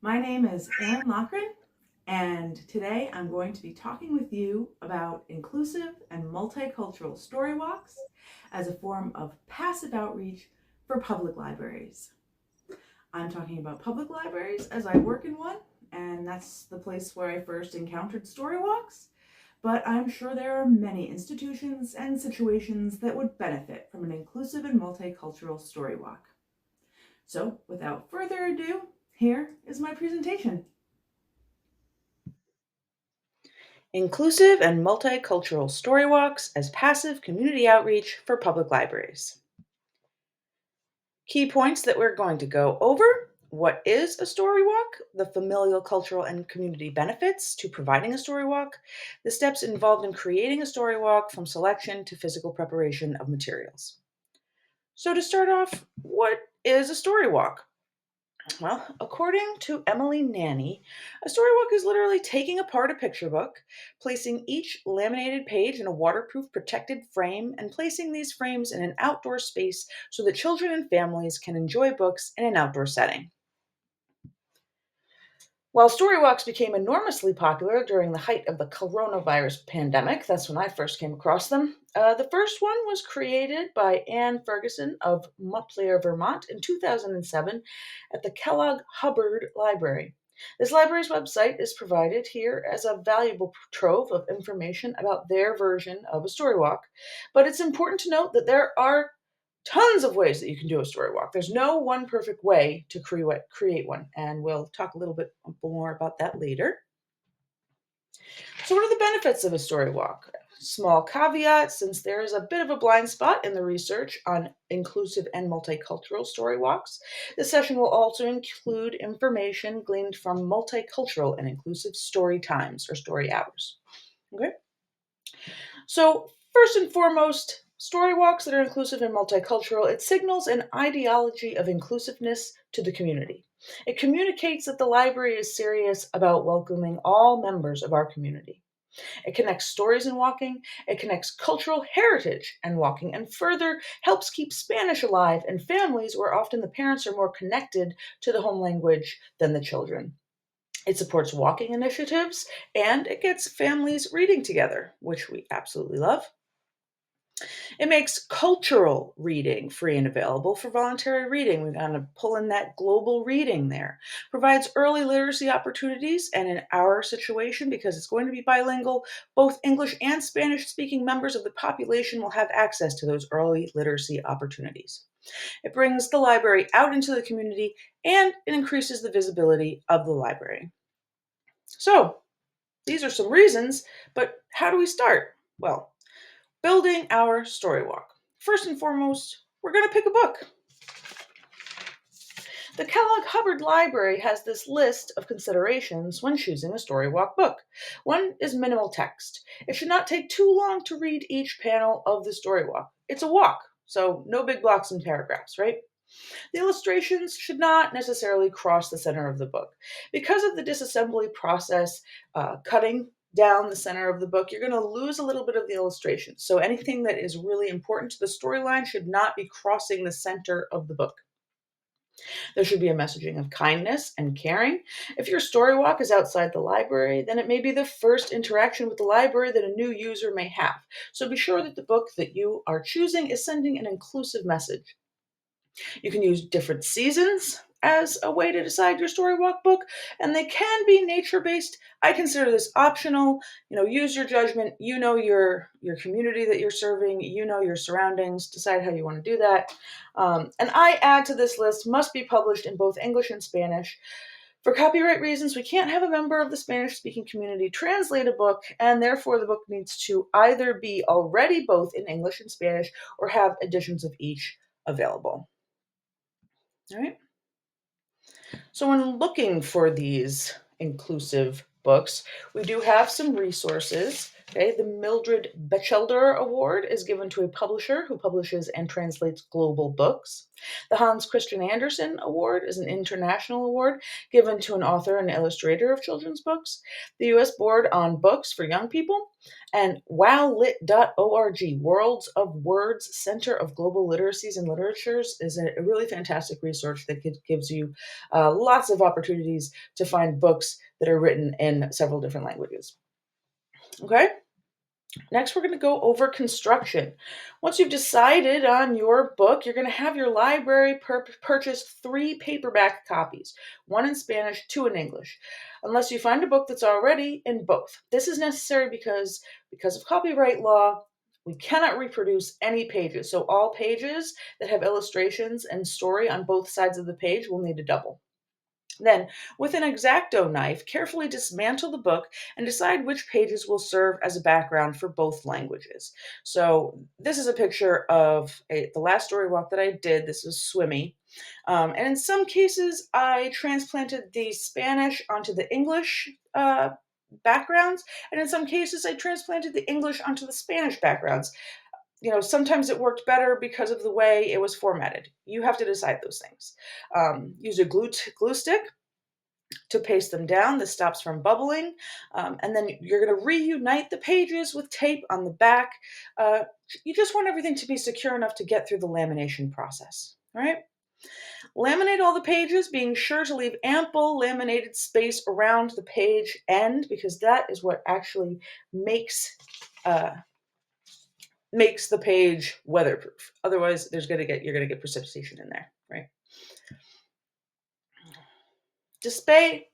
My name is Erin Lochran, and today I'm going to be talking with you about inclusive and multicultural story walks as a form of passive outreach for public libraries. I'm talking about public libraries as I work in one, and that's the place where I first encountered story walks. But I'm sure there are many institutions and situations that would benefit from an inclusive and multicultural story walk. So, without further ado, here is my presentation. Inclusive and multicultural story walks as passive community outreach for public libraries. Key points that we're going to go over. What is a story walk? The familial, cultural, and community benefits to providing a story walk. The steps involved in creating a story walk from selection to physical preparation of materials. So to start off, what is a story walk? Well, according to Emily Nanny, a storybook is literally taking apart a picture book, placing each laminated page in a waterproof protected frame, and placing these frames in an outdoor space so that children and families can enjoy books in an outdoor setting. While storywalks became enormously popular during the height of the coronavirus pandemic, that's when I first came across them. The first one was created by Anne Ferguson of Montclair, Vermont in 2007 at the Kellogg Hubbard Library. This library's website is provided here as a valuable trove of information about their version of a storywalk. But it's important to note that there are tons of ways that you can do a story walk. There's no one perfect way to create one, and we'll talk a little bit more about that later. So, what are the benefits of a story walk? Small caveat, since there is a bit of a blind spot in the research on inclusive and multicultural story walks, this session will also include information gleaned from multicultural and inclusive story times or story hours. Okay? So, first and foremost, story walks that are inclusive and multicultural, it signals an ideology of inclusiveness to the community. It communicates that the library is serious about welcoming all members of our community. It connects stories and walking, it connects cultural heritage and walking, and further helps keep Spanish alive in families where often the parents are more connected to the home language than the children. It supports walking initiatives and it gets families reading together, which we absolutely love. It makes cultural reading free and available for voluntary reading. We're going to pull in that global reading there. Provides early literacy opportunities, and in our situation, because it's going to be bilingual, both English and Spanish speaking members of the population will have access to those early literacy opportunities. It brings the library out into the community and it increases the visibility of the library. So, these are some reasons, but how do we start? Well, building our story walk. First and foremost, we're going to pick a book. The Kellogg Hubbard Library has this list of considerations when choosing a story walk book. One is minimal text. It should not take too long to read each panel of the story walk. It's a walk, so no big blocks and paragraphs, right? The illustrations should not necessarily cross the center of the book. Because of the disassembly process, cutting down the center of the book, you're going to lose a little bit of the illustration. So anything that is really important to the storyline should not be crossing the center of the book. There should be a messaging of kindness and caring. If your story walk is outside the library, then it may be the first interaction with the library that a new user may have. So be sure that the book that you are choosing is sending an inclusive message. You can use different seasons as a way to decide your story walk book, and they can be nature-based. I consider this optional. Use your judgment. You know your community that you're serving. You know your surroundings. Decide how you want to do that. And I add to this list must be published in both English and Spanish. For copyright reasons, we can't have a member of the Spanish-speaking community translate a book, and therefore the book needs to either be already both in English and Spanish or have editions of each available. All right. So, when looking for these inclusive books, we do have some resources Okay, the Mildred Batchelder Award is given to a publisher who publishes and translates global books. The Hans Christian Andersen Award is an international award given to an author and illustrator of children's books. The U.S. Board on Books for Young People and wowlit.org, Worlds of Words Center of Global Literacies and Literatures, is a really fantastic resource that gives you lots of opportunities to find books that are written in several different languages. Okay? Next, we're going to go over construction. Once you've decided on your book, you're going to have your library purchase 3 paperback copies, 1 in Spanish, 2 in English, unless you find a book that's already in both. This is necessary because of copyright law, we cannot reproduce any pages. So all pages that have illustrations and story on both sides of the page will need a double. Then, with an X-Acto knife, carefully dismantle the book and decide which pages will serve as a background for both languages. So, this is a picture of the last story walk that I did. This was Swimmy. And in some cases, I transplanted the Spanish onto the English backgrounds. And in some cases, I transplanted the English onto the Spanish backgrounds. Sometimes it worked better because of the way it was formatted. You have to decide those things. Use a glue stick to paste them down. This stops from bubbling. And then you're going to reunite the pages with tape on the back. You just want everything to be secure enough to get through the lamination process. All right? Laminate all the pages, being sure to leave ample laminated space around the page end, because that is what actually makes the page weatherproof. Otherwise, you're going to get precipitation in there, right? Display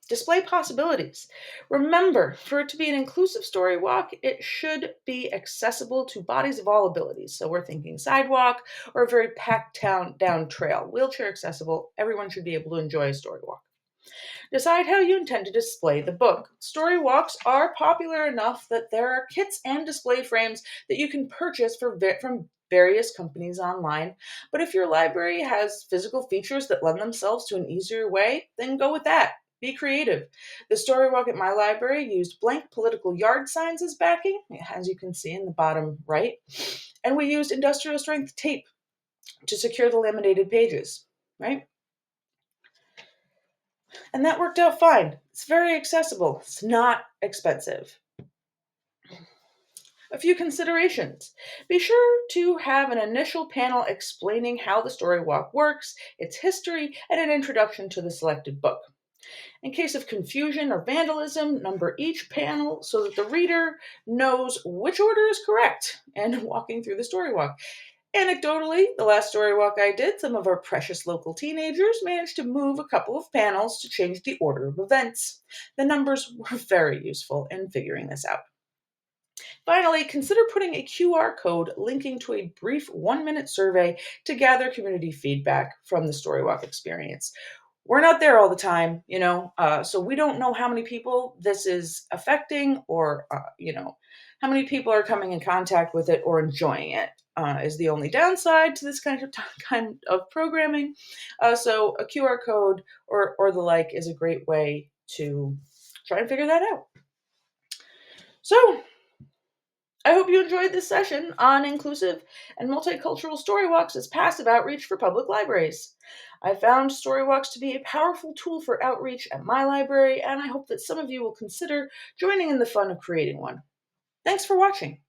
possibilities. Remember, for it to be an inclusive story walk, it should be accessible to bodies of all abilities. So we're thinking sidewalk or a very packed down trail. Wheelchair accessible, everyone should be able to enjoy a story walk. Decide how you intend to display the book. Story walks are popular enough that there are kits and display frames that you can purchase from various companies online. But if your library has physical features that lend themselves to an easier way, then go with that. Be creative. The story walk at my library used blank political yard signs as backing, as you can see in the bottom right, and we used industrial strength tape to secure the laminated pages, right? And that worked out fine. It's very accessible. It's not expensive. A few considerations. Be sure to have an initial panel explaining how the story walk works, its history, and an introduction to the selected book. In case of confusion or vandalism, number each panel so that the reader knows which order is correct and walking through the story walk. Anecdotally, the last story walk I did, some of our precious local teenagers managed to move a couple of panels to change the order of events. The numbers were very useful in figuring this out. Finally, consider putting a QR code linking to a brief 1-minute survey to gather community feedback from the Storywalk experience. We're not there all the time, so we don't know how many people this is affecting or, how many people are coming in contact with it or enjoying it. Is the only downside to this kind of programming. So a QR code or the like is a great way to try and figure that out. So I hope you enjoyed this session on inclusive and multicultural storywalks as passive outreach for public libraries. I found storywalks to be a powerful tool for outreach at my library, and I hope that some of you will consider joining in the fun of creating one. Thanks for watching.